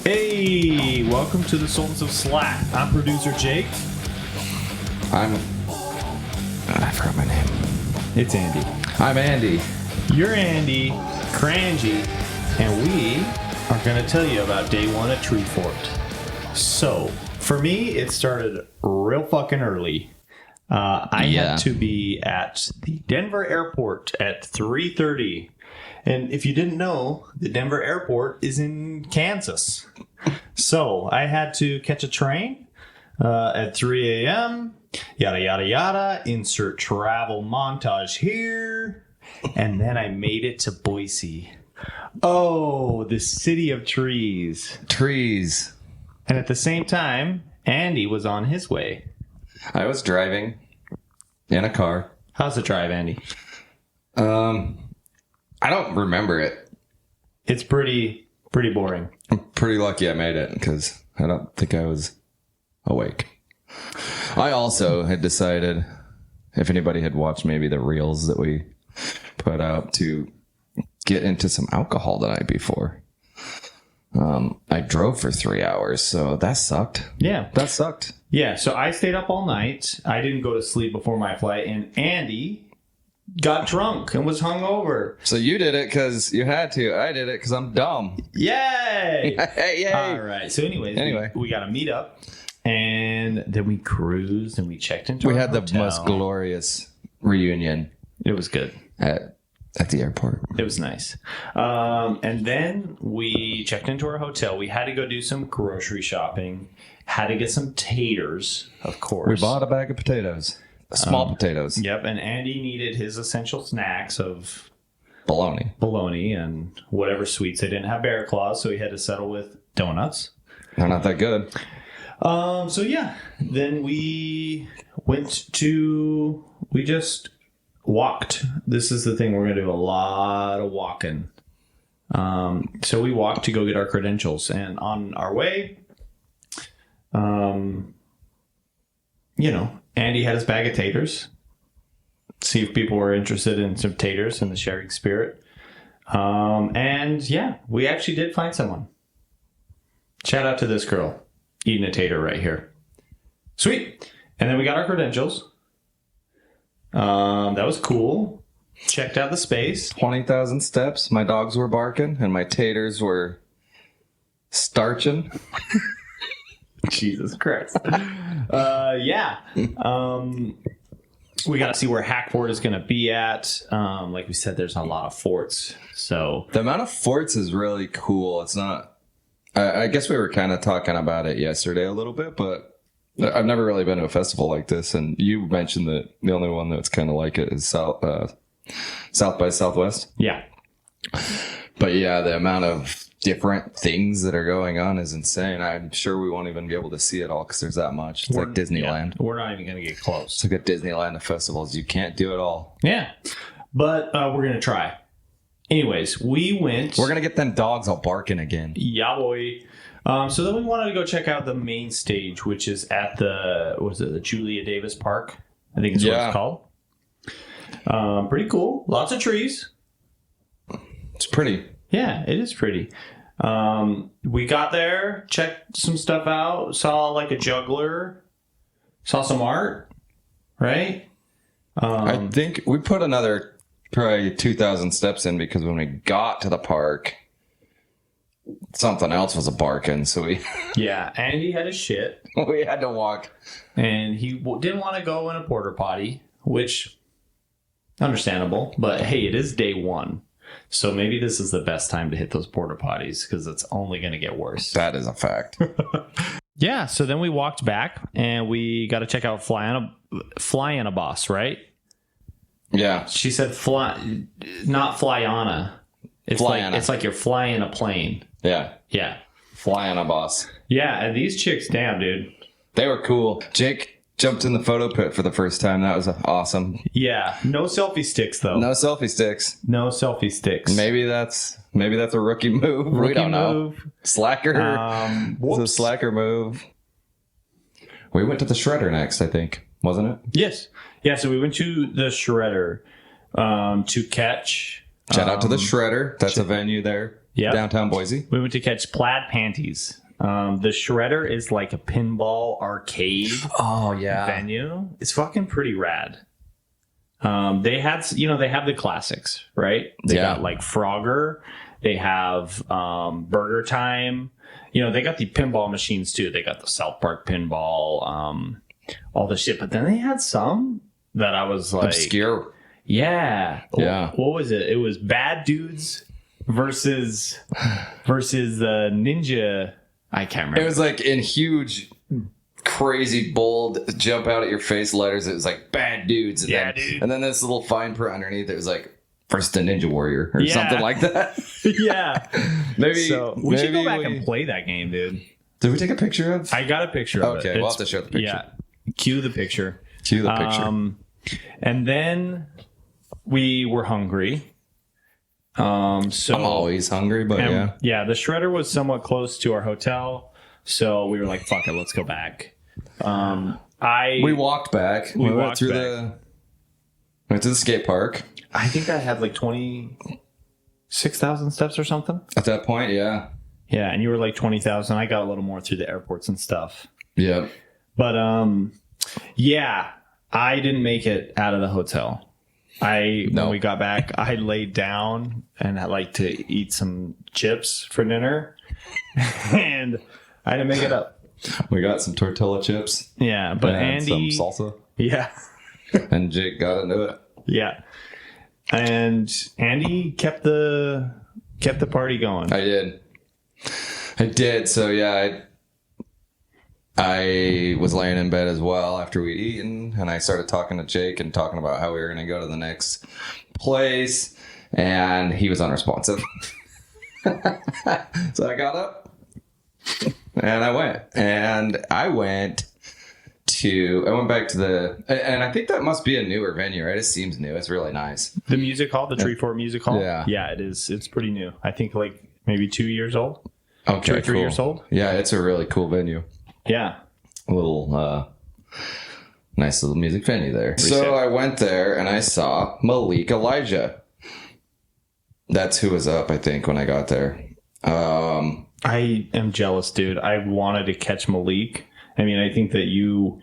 Hey, welcome to the Sultans of Slack. I'm producer Jake. I forgot my name. It's Andy. I'm Andy. You're Andy, Crangy, and we are going to tell you about day one at Treefort. So, for me, it started real fucking early. I had to be at the Denver airport at 3:30. And if you didn't know, the Denver airport is in Kansas. So I had to catch a train at 3 a.m. Yada, yada, yada. Insert travel montage here. And then I made it to Boise. Oh, the city of trees. Trees. And at the same time, Andy was on his way. I was driving in a car. How's the drive, Andy? I don't remember it. It's pretty boring. I'm pretty lucky I made it because I don't think I was awake. I also had decided, if anybody had watched maybe the reels that we put out, to get into some alcohol the night before. I drove for 3 hours, so that sucked. Yeah. That sucked. Yeah, so I stayed up all night. I didn't go to sleep before my flight, and Andy got drunk and was hungover. So you did it because you had to. I did it because I'm dumb. Yay! Yay! All right. So anyways, we got to meet up, and then we cruised and we checked into our had hotel. The most glorious reunion. It was good. At the airport. It was nice. And then we checked into our hotel. We had to go do some grocery shopping. Had to get some taters, of course. We bought a bag of potatoes. Small potatoes. Yep, and Andy needed his essential snacks of bologna and whatever sweets. They didn't have bear claws, so he had to settle with donuts. They're not that good. So yeah, then we just walked. This is the thing, we're going to do a lot of walking. So we walked to go get our credentials, and on our way, Andy had his bag of taters. See if people were interested in some taters in the sharing spirit. And yeah, we actually did find someone. Shout out to this girl eating a tater right here. Sweet. And then we got our credentials. That was cool. Checked out the space. 20,000 steps. My dogs were barking and my taters were starching. Jesus Christ. Yeah. We got to see where Hackford is going to be at. Like we said, there's a lot of forts. So the amount of forts is really cool. It's not. I guess we were kind of talking about it yesterday a little bit, but I've never really been to a festival like this. And you mentioned that the only one that's kind of like it is South by Southwest. Yeah. But yeah, the amount of different things that are going on is insane. I'm sure we won't even be able to see it all because there's that much. It's like Disneyland. Yeah, we're not even going to get close. It's like a Disneyland of festivals. You can't do it all. Yeah. But we're going to try. Anyways, we're going to get them dogs all barking again. Yeah, boy. So then we wanted to go check out the main stage, which is at the Julia Davis Park, I think is what it's called. Pretty cool. Lots of trees. It's pretty. Yeah, it is pretty. We got there, checked some stuff out, saw like a juggler, saw some art, right? I think we put another probably 2,000 steps in because when we got to the park, something else was a barking. So yeah, and he had his shit. We had to walk. And he didn't want to go in a porta potty, which, understandable. But hey, it is day one. So maybe this is the best time to hit those porta potties because it's only going to get worse. That is a fact. Yeah, so then we walked back and we got to check out Flyana Boss, right? Yeah. She said not Flyana. It's Flyana. It's like you're flying a plane. Yeah. Yeah. Flyana Boss. Yeah, and these chicks, damn, dude. They were cool. Jake jumped in the photo pit for the first time. That was awesome. Yeah. No selfie sticks, though. No selfie sticks. No selfie sticks. Maybe that's a rookie move. We don't know. Slacker. It's a slacker move. We went to the Shredder next, I think. Wasn't it? Yes. Yeah, so we went to the Shredder to catch... Shout out to the Shredder. That's a venue there. Yeah. Downtown Boise. We went to catch Plaid Panties. The Shredder is like a pinball arcade venue. It's fucking pretty rad. They had, they have the classics, right? They got like Frogger. They have Burger Time. They got the pinball machines too. They got the South Park pinball, all the shit. But then they had some that I was like... Obscure. Yeah. Yeah. What was it? It was Bad Dudes versus Ninja... I can't remember. It was like in huge, crazy, bold, jump out at your face letters. It was like Bad Dudes. And dude. And then this little fine print underneath. It was like versus the Ninja Warrior or something like that. Yeah. Maybe we should go back and play that game, dude. Did we take a picture of? I got a picture of it. Okay, we'll have to show the picture. Yeah. Cue the picture. Cue the picture. And then we were hungry. So I'm always hungry, but yeah, the Shredder was somewhat close to our hotel, so we were like, "Fuck it, let's go back." We walked back. We went to the skate park. I think I had like 26,000 steps or something At that point, yeah. Yeah, and you were like 20,000. I got a little more through the airports and stuff. Yeah, but yeah, I didn't make it out of the hotel. When we got back, I laid down and I like to eat some chips for dinner, and I didn't make it up. We got some tortilla chips. Yeah, but and Andy, some salsa. Yeah, and Jake got into it. Yeah, and Andy kept the party going. I did. So yeah, I was laying in bed as well after we'd eaten, and I started talking to Jake and talking about how we were going to go to the next place, and he was unresponsive. So I got up and I went back to and I think that must be a newer venue, right? It seems new. It's really nice. The music hall, the Treefort Music Hall. Yeah, it is. It's pretty new. I think like maybe 2 years old. Okay, 2 or 3 years old. Yeah, it's a really cool venue. Yeah. A little nice little music venue there. So I went there and I saw Malik Elijah. That's who was up, I think, when I got there. I am jealous, dude. I wanted to catch Malik. I mean, I think that you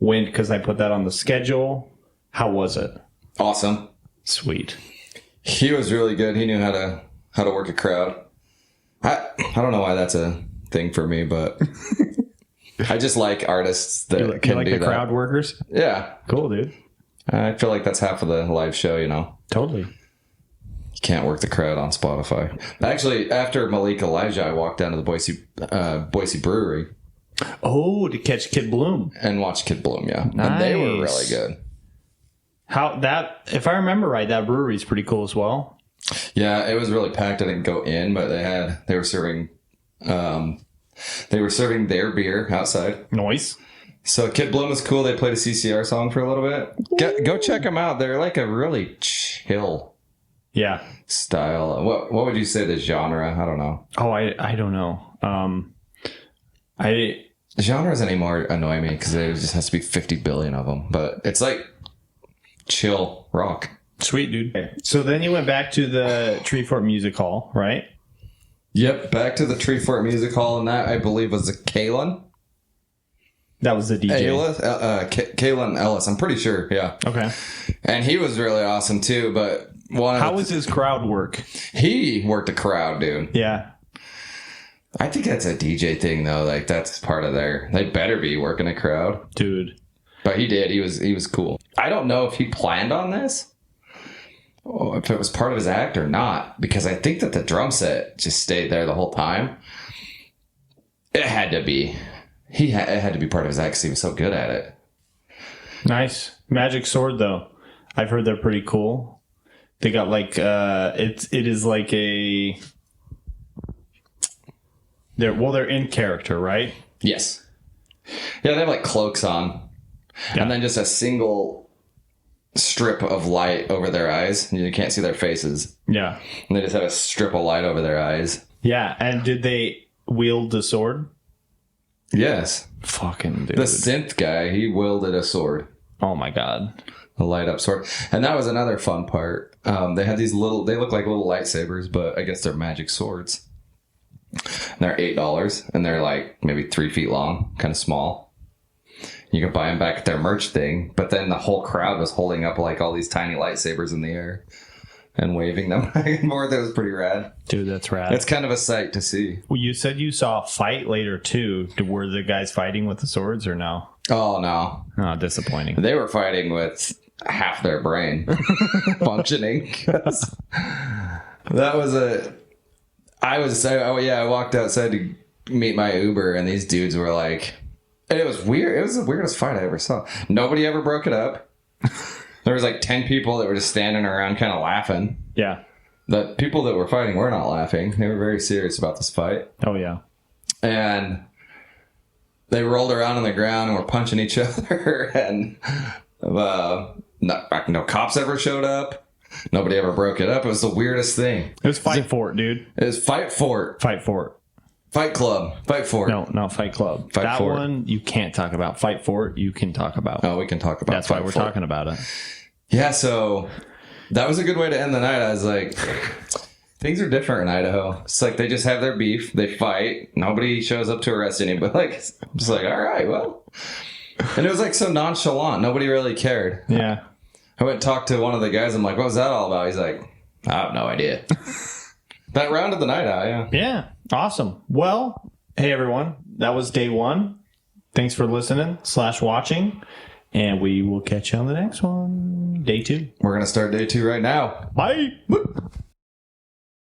went because I put that on the schedule. How was it? Awesome. Sweet. He was really good. He knew how to work a crowd. I don't know why that's a thing for me, but I just like artists that you can like do the that. Crowd workers? Yeah. Cool, dude. I feel like that's half of the live show, Totally. You can't work the crowd on Spotify. Actually, after Malik Elijah, I walked down to the Boise Brewery. Oh, to catch Kid Bloom. And watch Kid Bloom, yeah. Nice. And they were really good. If I remember right, that brewery is pretty cool as well. Yeah, it was really packed. I didn't go in, but they were serving their beer outside. Nice. So Kid Bloom was cool. They played a CCR song for a little bit. Go check them out. They're like a really chill style. What would you say the genre? I don't know. Oh, I don't know. Genres anymore annoy me because there just has to be 50 billion of them. But it's like chill rock. Sweet, dude. Okay. So then you went back to the Treefort Music Hall, right? Yep, back to the Treefort Music Hall, and that, I believe, was a Kaelin. That was the DJ. Kaelin Ellis, I'm pretty sure, yeah. Okay. And he was really awesome, too, but... How was his crowd work? He worked a crowd, dude. Yeah. I think that's a DJ thing, though. Like, that's part of they better be working a crowd. Dude. But he did. He was cool. I don't know if he planned on this. Oh, if it was part of his act or not, because I think that the drum set just stayed there the whole time. It had to be. It had to be part of his act because he was so good at it. Nice. Magic Sword, though. I've heard they're pretty cool. They got like, it is like a... They're in character, right? Yes. Yeah, they have like cloaks on. Yeah. And then just a single strip of light over their eyes. You can't see their faces. Yeah. And they just have a strip of light over their eyes. Yeah. And did they wield the sword? Yes. Fucking dude. The synth guy, he wielded a sword. Oh my God. a light up sword. And that was another fun part. They had these they look like little lightsabers, but I guess they're magic swords. And they're $8, and they're like maybe 3 feet long, kind of small. You can buy them back at their merch thing, but then the whole crowd was holding up like all these tiny lightsabers in the air and waving them back and forth. It was pretty rad. Dude, that's rad. It's kind of a sight to see. Well, you said you saw a fight later, too. Were the guys fighting with the swords or no? Oh, no. Oh, disappointing. They were fighting with half their brain functioning. That was I walked outside to meet my Uber, and these dudes were like, and it was weird. It was the weirdest fight I ever saw. Nobody ever broke it up. There was like 10 people that were just standing around kind of laughing. Yeah. The people that were fighting were not laughing. They were very serious about this fight. Oh, yeah. And they rolled around on the ground and were punching each other. And no cops ever showed up. Nobody ever broke it up. It was the weirdest thing. It was Fight Fort, dude. It was Fight Fort. Fight Fort. Fight Club. Fight Fort. No, not Fight Club. Fight that Fort. one you can't talk about. Fight Fort you can talk about. Oh, we can talk about That's Fight why we're Fort. talking about it. Yeah, so that was a good way to end the night. I was like, things are different in Idaho. It's like they just have their beef. They fight. Nobody shows up to arrest anybody. Like, I'm just like, all right, well. And it was like so nonchalant. Nobody really cared. Yeah. I went and talked to one of the guys. I'm like, what was that all about? He's like, I have no idea. That rounded the night out, yeah. Yeah. Awesome. Well, hey, everyone. That was day 1. Thanks for listening / watching. And we will catch you on the next one. Day 2. We're going to start day 2 right now. Bye.